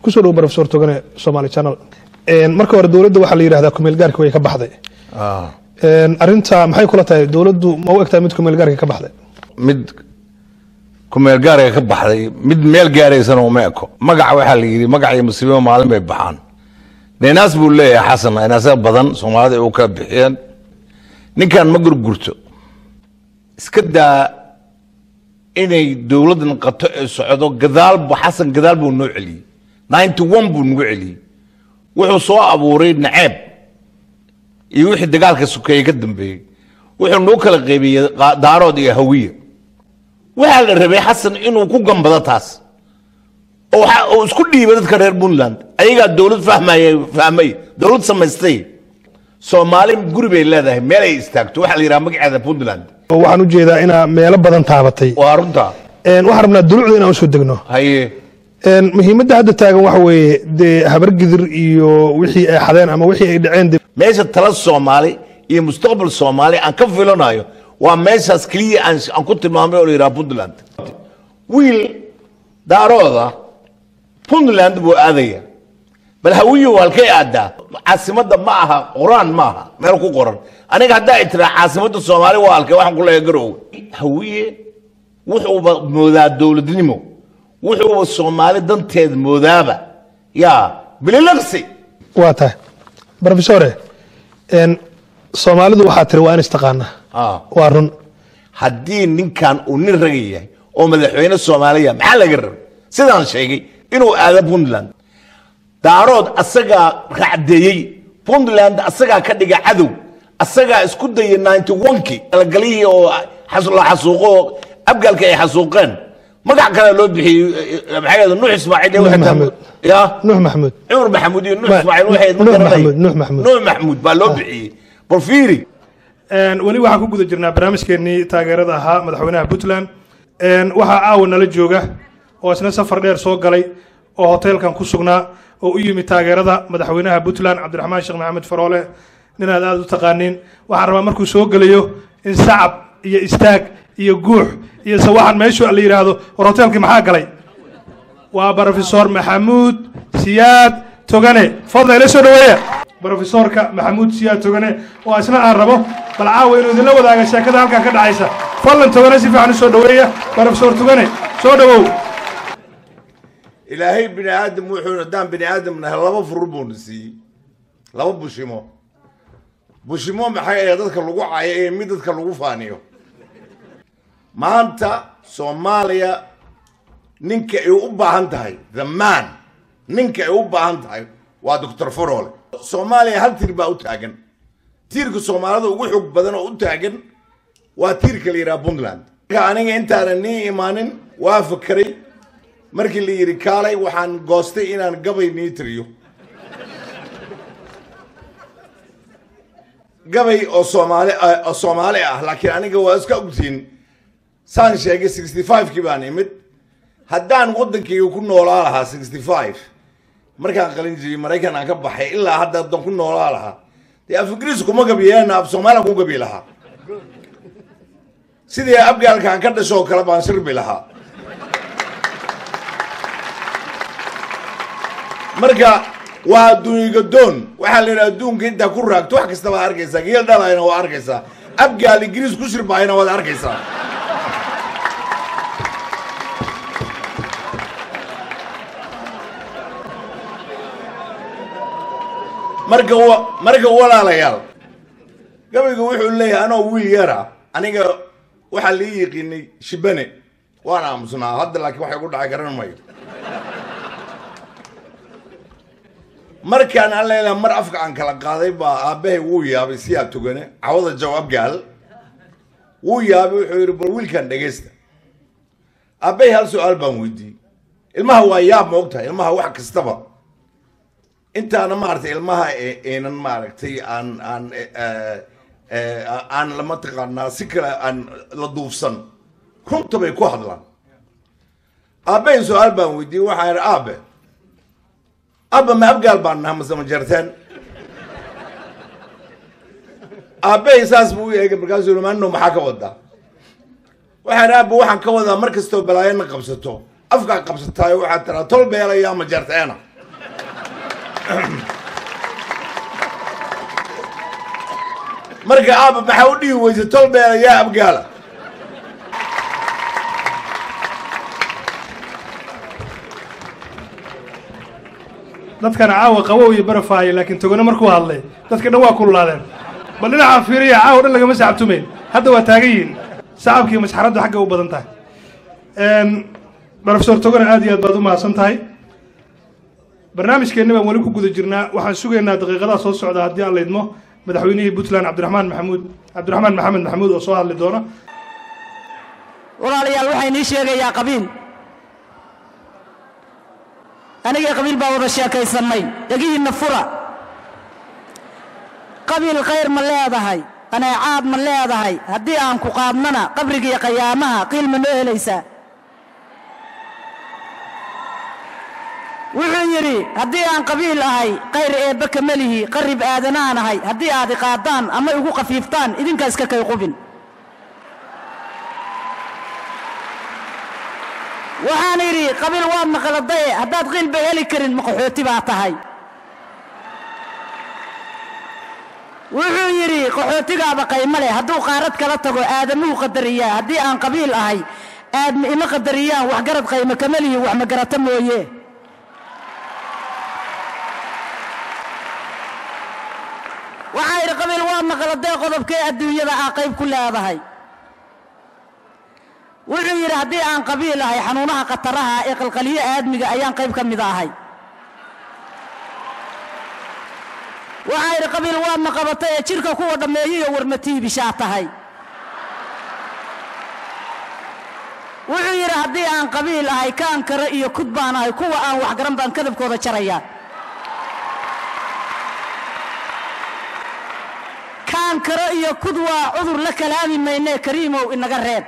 kusoo dhow Professor Togane Somali Channel marka hore dawladda waxa la yiraahdaa kumeel gaarka way ka baxday arinta maxay kula tahay dawladdu ma u egtaa mid kumeel gaarka ka baxday mid kumeel gaarka ka baxday mid meel gaaraysan oo meeko magac waxa la yiri magac musiibo maalin bay baxaan deenaas buu leeyahay xasan inaas badan Soomaalida oo ka bixiyeen ninkan ma gurgurto iska daa inay dawladdan qato ee socdo gadaal bu xasan gadaal buu noo celiyay 91 buu nagu celiyay wuxuu soo abuuray naceeb iyo wixii dagaalka sukeeyay ka dambeeyay wuxuu noo kala qaybiyay daarood iyo hawiye waxa la rabay xasan inuu ku gambado taas oo isku dhiibay dadka reer Puntland ayaga dawlad fahmay dawlad samaystay Soomaali guri bay leedahay meel ay istaagto waxa la yiraahdo magaceeda Puntland waxaan u jeedaa ina meelo badan taabatay waa runta waxaan rabnaa dulucda inaan soo degno haye muhiimadda hadda taagan waxa weeye de habar gidir iyo wixii ay xadeen ama wixii ay dhaceen meesha tala Soomaali iyo mustaqbal Soomaali aan ka filanayo waa meeshaas kaliya aan ku tilmaamay oo yiraahdo Puntland wiil daarooda Puntland buu aadaya bal hawiye walkay aada caasimada ma aha quraan ma aha meel ku qoran aniga hadda itira caasimada Soomaali waa halkay waxaan ku leeyahay garow hawiye wuxuu moodaa dawladnimo wuxuu Soomaali danteed moodaaba ya bililaqsi waata Professor Soomaalidu waxa tiri waa in istaqaana waa run haddii ninkan uu nin ragayay oo madaxweyne Soomaaliya maxaa laga rabay sidaan sheegay inuu aado Puntland daarood asaga raacdeeyay Puntland asaga ka dhiga cadow asaga isku dayay 91kii galgalii oo xasuuqo abgalka ay xasuuqeen magac kale loo bixiyay maxay nuux ismaaciil Maxamuud ya nuux Maxamuud cumar maxamuud iyo nuux ismaaciil waxay nuux Maxamuud baa loo bixiyay porfiri wali waxa ku guda jirnaa barnaamijkeennii taageerada ahaa madaxweynaha Puntland waxa aawan nala jooga oo isna safar dheer soo galay oo hotelkan ku sugnaa oo u yimi taageerada madaxweynaha Puntland Cabdiraxmaan Sheekh Maxamed Faroole nin aad u taqaaniin waxaan rabaa markuu soo galayo in sacab iyo istaag iyo guux iyo sawaxan meeshu la yiraahdo hotelkii maxaa galay waa Professor Maxamuud Siyaad Togane fadlan ila soo dhaweeya Professorka Maxamuud Siyaad Togane oo isna aan rabo bal caawa inuu idin la wadaago sheekada halkan ka dhacaysa fadlan Togane si fiican soo dhaweeya Professor Togane soo dhawow ilaahay bini aadam wuxuu daan bini aadamna laba furbuun si laba bushimo maxay ay dadka lagu caayay mid dadka lagu faaniyo maanta Soomaaliya ninka ay u baahan tahay the man ninka ay u baahan tahay waa Dr. Faroole Soomaaliya hal tir baa u taagan tirka Soomaalida ugu xog badan oo u taagan waa tirka la yiraahdo Puntland aniga intaan ni imaanin waa fakaray markii la yiri kaalay waxaan goostay inaan gabay niitriyo gabay oo Soomaali ah laakiin aniga waa iska ogtiin saan sheegay 65kii baan imid haddaan wadankayga ku noolaa lahaa 65 markaan qalin jiray Mareykan aan ka baxay ilaa hadda dan ku noolaa lahaa dee Afgriis kuma gabiyeen af Soomaali ku gabi lahaa sidii abgaalkan ka dhasho kala baan sirbi lahaa marka waa adduunka doon waxa la yiraahdaa adduunka inta ku raagto wax kasta waa arkaysaa geel dhalayna waa arkaysaa abgaal Ingiriis ku shirbaayna waa arkaysaa marka walaalayaal gabaygu wuxuu leeyahay anoo wiil yara aniga waxa la yiqiinay shibane waana aamusnaa hadda laakiin waxa ku dhacay garan maayo markaan alleela mar afka aan kala qaaday baa aabahay wuu yaabay Siyaad Togane cawada jawaab gaal wuu yaabay wuxuu yiri bal wiilkan dhageysta aabahay hal su'aal baan weydiiyay ilmaha waa yaab ma ogtahay ilmaha wax kastaba intaana maartay ilmaha eenan maartay aan lama taqaanaa si kale aan la duufsan runta bay ku hadlaan aabahay su'aal baan weydiiyay waxa yiri aabe ma abgaal baan nahay masama jartaan aabahay saas buu eegay markaas uu maano maxaa ka wada waxaan ka wadaa markastoo balaayana qabsato afka qabsataayo waxa tara tol beelaya ma jartaana marka aaba maxaa u dhihi weysa tol beela yaa abgaala dadkana caawa qabow iyo barafaayo laakiin togona markuu hadlay dadka dhan waa kululaadeen bal dhinaca fiiriya caawa dhan lagama sacabtumayn hadda waa taagan yihiin sacabkii masxaraddu xagga u badan tahay brofesor togona aad iyo aad baad u mahadsan tahay barnaamijkeenna baan weli ku guda jirnaa waxaan sugaynaa daqiiqadaha soo socda haddii aan laydmo madaxweynihii puntland cabdiraxmaan maxamed maxamuud oo soo hadli doona walaalayaal waxay nii sheegayaa qabiil aniga qabiil baa wada sheekaysanay dhagihiinna fura qabiil khayr ma leedahay qanaacaad ma leedahay haddii aan ku qaadnana qabriga iyo qiyaamaha qiil ma noo helaysaa wuxuu yidhi haddii aan qabiil ahay khayr eebbe kama lihi qarib aadanaan ahay haddii aad i qaadaan ama igu khafiiftaan idinkaa iska kay qubin waxaan idhi qabiil waa maqaladaye haddaad qiilba heli karin maqaxooti baa tahay wuxuu yidhi qaxootigaaba qaymo leh hadduu qaarad kala tago aadamuhu qadariyaa haddii aan qabiil ahay aadma ima qadariyaan waxgarad qaymo kama lihi wax ma garata mooye waxaa idhi qabiil waa maqaladee qodobkee adduunyada aa qayb ku leedahay wuxuu yidhi haddii aan qabiil ahay xanuunaha khataraha ee qalqaliyo aadmiga ayaan qayb ka mid ahay waxaa idhi qabiil waa maqabatay ee jidhka kuwa dhammeeyiyo warmatiibishaa tahay wuxuu yidhi haddii aan qabiil ahay kaan kare iyo kud baan ahay kuwa aan waxgaran baan kadabkooda jarayaa kaan kare iyo kud waa cudur la kalaami maynee kariimow inaga reeb